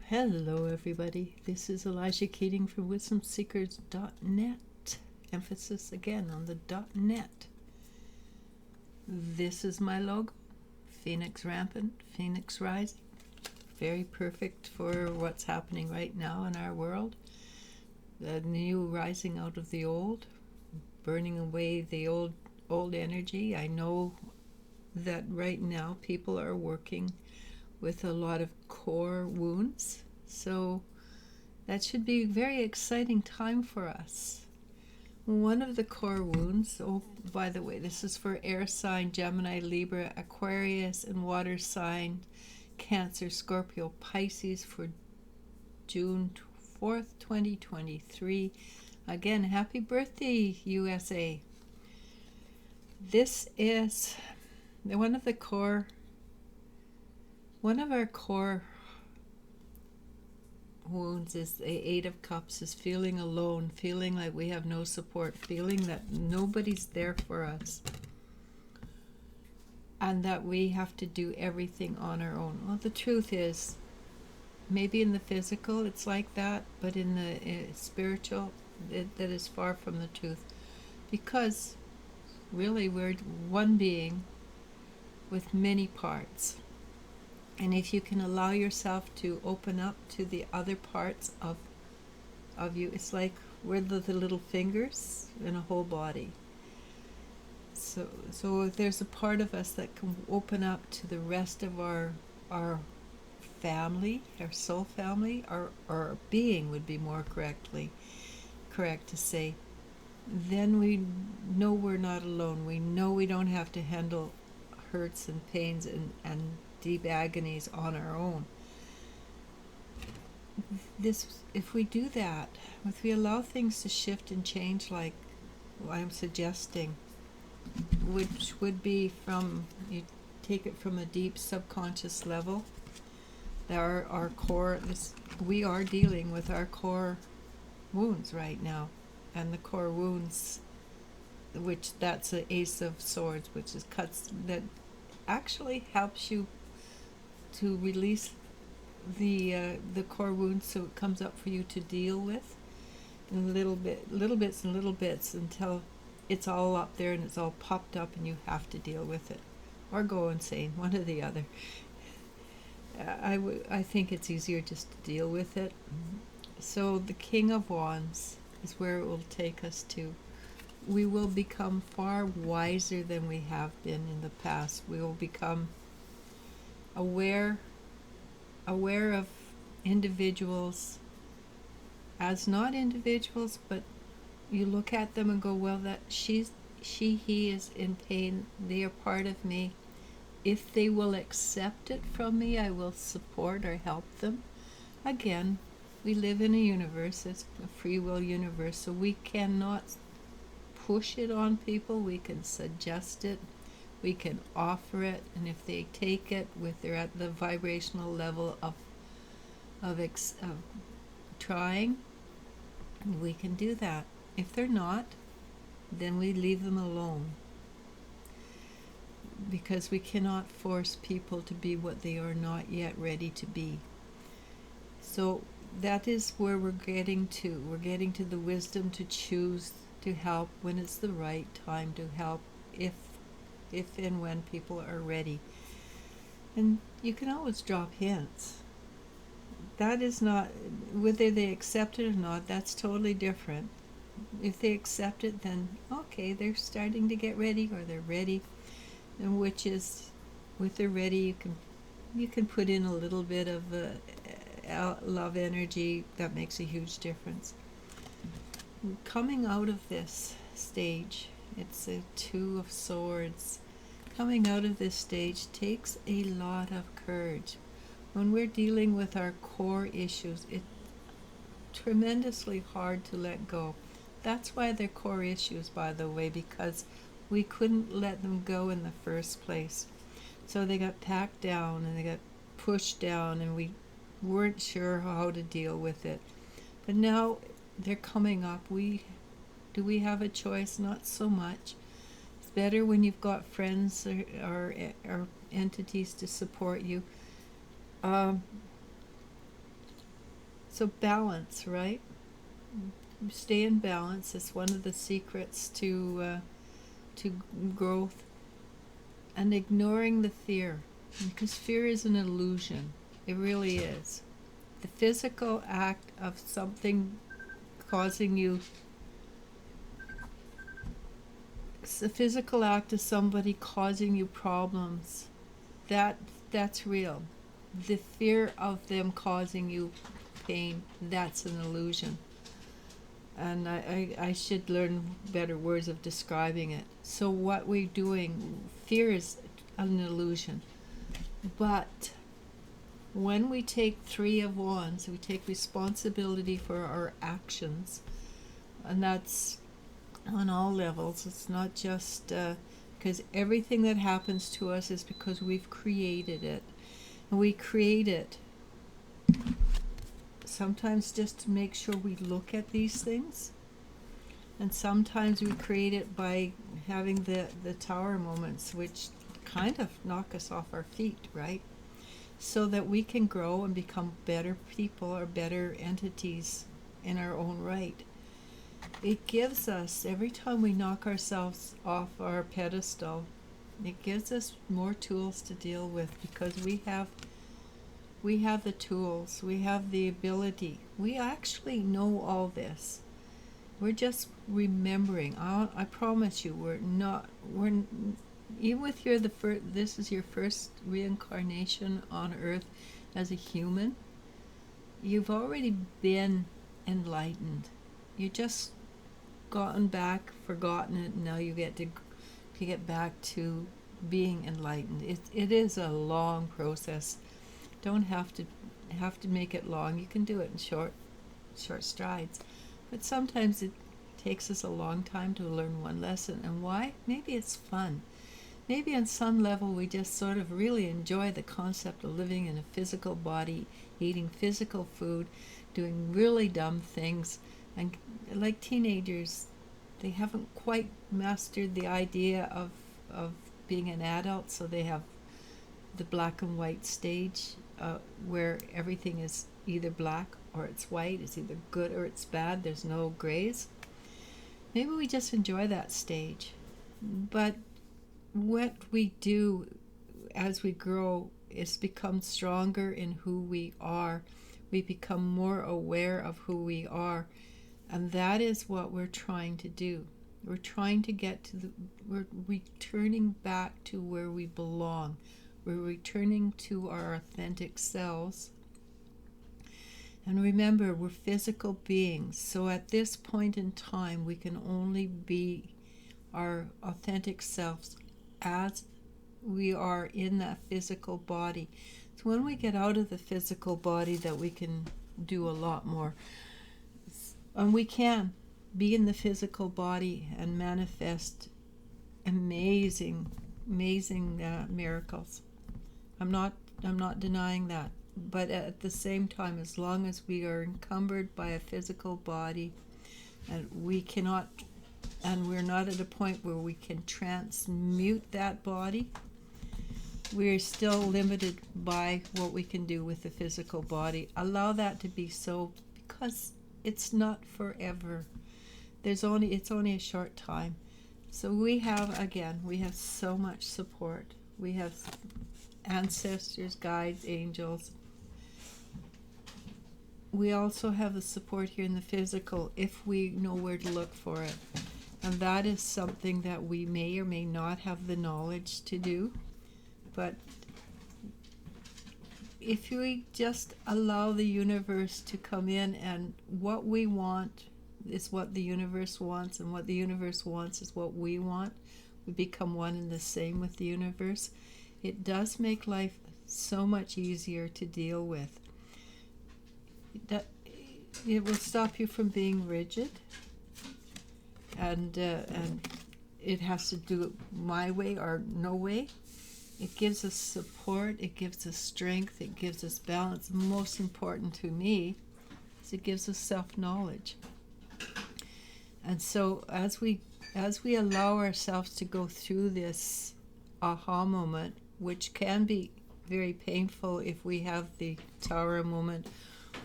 Hello, everybody. This is ELIZ-SHA Keating from WisdomSeekers.net. Emphasis again on the .net. This is my logo. Phoenix rampant, Phoenix rising. Very perfect for what's happening right now in our world. The new rising out of the old, burning away the old energy. I know that right now people are working with a lot of core wounds, so that should be a very exciting time for us. One of the core wounds, oh, by the way, this is for air sign, Gemini, Libra, Aquarius, and water sign, Cancer, Scorpio, Pisces for June 4th, 2023. Again, happy birthday, USA. This is one of our core wounds is the Eight of Cups, is feeling alone, feeling like we have no support, feeling that nobody's there for us, and that we have to do everything on our own. Well, the truth is, maybe in the physical it's like that, but in the spiritual, that is far from the truth, because really we're one being with many parts. And if you can allow yourself to open up to the other parts of you, it's like we're the little fingers in a whole body. So if there's a part of us that can open up to the rest of our family, our soul family, our being would be more correct to say, then we know we're not alone. We know we don't have to handle hurts and pains and deep agonies on our own. If we do that, if we allow things to shift and change like I'm suggesting, which would be from, you take it from a deep subconscious level, our core, we are dealing with our core wounds right now, and the core wounds, which that's the Ace of Swords, which is cuts, that actually helps you to release the core wound, so it comes up for you to deal with in little bits until it's all up there and it's all popped up and you have to deal with it or go insane, one or the other. I think it's easier just to deal with it. So the King of Wands is where it will take us to. We will become far wiser than we have been in the past. We will become aware of individuals as not individuals, but you look at them and go, well, that he is in pain. They are part of me. If they will accept it from me, I will support or help them. Again, we live in a universe, it's a free will universe, so we cannot push it on people. We can suggest it, we can offer it, and if they take it, they're at the vibrational level of trying, we can do that. If they're not, then we leave them alone, because we cannot force people to be what they are not yet ready to be. So that is where we're getting to. We're getting to the wisdom to choose to help when it's the right time to help, if and when people are ready. And you can always drop hints. That is not, whether they accept it or not, that's totally different. If they accept it, then okay, they're starting to get ready, or they're ready. And which is, with they're ready, you can put in a little bit of love energy. That makes a huge difference. Coming out of this stage, it's a Two of Swords. Coming out of this stage takes a lot of courage. When we're dealing with our core issues, it's tremendously hard to let go. That's why they're core issues, by the way, because we couldn't let them go in the first place. So they got packed down and they got pushed down, and we weren't sure how to deal with it. But now they're coming up. Do we have a choice? Not so much. It's better when you've got friends or or, entities to support you. So balance, right? Stay in balance. It's one of the secrets to growth, and ignoring the fear, because fear is an illusion. It really is. The physical act of something causing you, the physical act of somebody causing you problems, that's real. The fear of them causing you pain, that's an illusion. And I should learn better words of describing it. So what we're doing, fear is an illusion. But when we take Three of Wands, we take responsibility for our actions. And that's on all levels. It's not just because everything that happens to us is because we've created it. And we create it sometimes just to make sure we look at these things. And sometimes we create it by having the tower moments, which kind of knock us off our feet, right? So that we can grow and become better people or better entities in our own right. It gives us, every time we knock ourselves off our pedestal, it gives us more tools to deal with, because we have the tools, we have the ability. We actually know all this. We're just remembering. I promise you, we're even with this is your first reincarnation on Earth as a human, you've already been enlightened. You just gotten back, forgotten it, and now you get to get back to being enlightened. It is a long process. Don't have to make it long. You can do it in short strides. But sometimes it takes us a long time to learn one lesson. And why? Maybe it's fun. Maybe on some level we just sort of really enjoy the concept of living in a physical body, eating physical food, doing really dumb things. And like teenagers, they haven't quite mastered the idea of being an adult, so they have the black and white stage where everything is either black or it's white, it's either good or it's bad, there's no grays. Maybe we just enjoy that stage. But what we do as we grow is become stronger in who we are. We become more aware of who we are. And that is what we're trying to do. We're trying to get we're returning back to where we belong. We're returning to our authentic selves. And remember, we're physical beings. So at this point in time, we can only be our authentic selves as we are in that physical body. So when we get out of the physical body, that we can do a lot more. And we can be in the physical body and manifest amazing miracles. I'm not denying that. But at the same time, as long as we are encumbered by a physical body, and we're not at a point where we can transmute that body, we're still limited by what we can do with the physical body. Allow that to be so, because it's not forever. It's only a short time. So we have so much support. We have ancestors, guides, angels. We also have the support here in the physical if we know where to look for it. And that is something that we may or may not have the knowledge to do. But if we just allow the universe to come in, and what we want is what the universe wants, and what the universe wants is what we want, we become one and the same with the universe. It does make life so much easier to deal with. It will stop you from being rigid, and it has to do it my way or no way. It gives us support, it gives us strength, it gives us balance. Most important to me is it gives us self-knowledge. And so as we allow ourselves to go through this aha moment, which can be very painful if we have the Tower moment,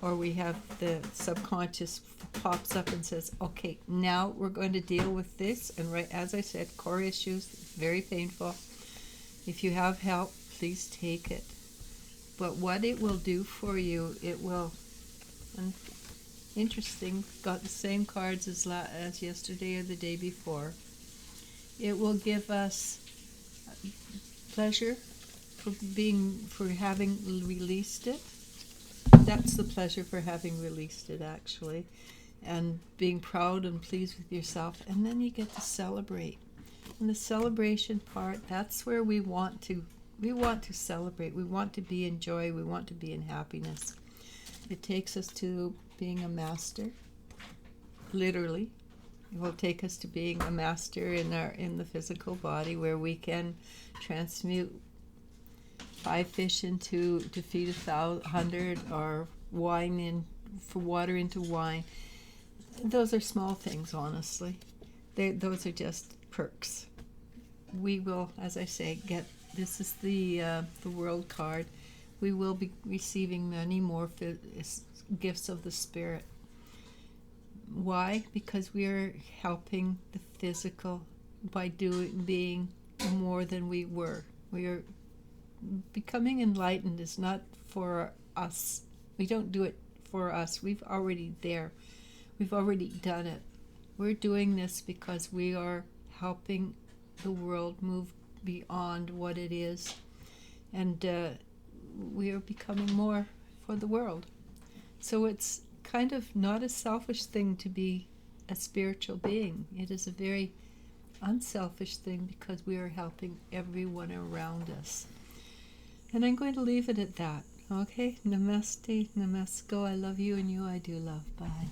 or we have the subconscious pops up and says, okay, now we're going to deal with this. And right, as I said, core issues, very painful. If you have help, please take it. But what it will do for you, it will, and interesting, got the same cards as yesterday or the day before. It will give us pleasure for having released it. That's the pleasure for having released it, actually, and being proud and pleased with yourself. And then you get to celebrate. And the celebration part, that's where we want to celebrate. We want to be in joy. We want to be in happiness. It takes us to being a master, literally. It will take us to being a master in the physical body, where we can transmute 5 fish to feed 100, or water into wine. Those are small things, honestly. Those are just perks. We will, as I say, this is the world card. We will be receiving many more gifts of the spirit. Why? Because we are helping the physical by being more than we were. We are becoming enlightened. Is not for us. We don't do it for us. We've already there. We've already done it. We're doing this because we are helping the world move beyond what it is, and we are becoming more for the world. So it's kind of not a selfish thing to be a spiritual being. It is a very unselfish thing, because we are helping everyone around us. And I'm going to leave it at that. Okay? Namaste, namasko. I love you, and you I do love. Bye.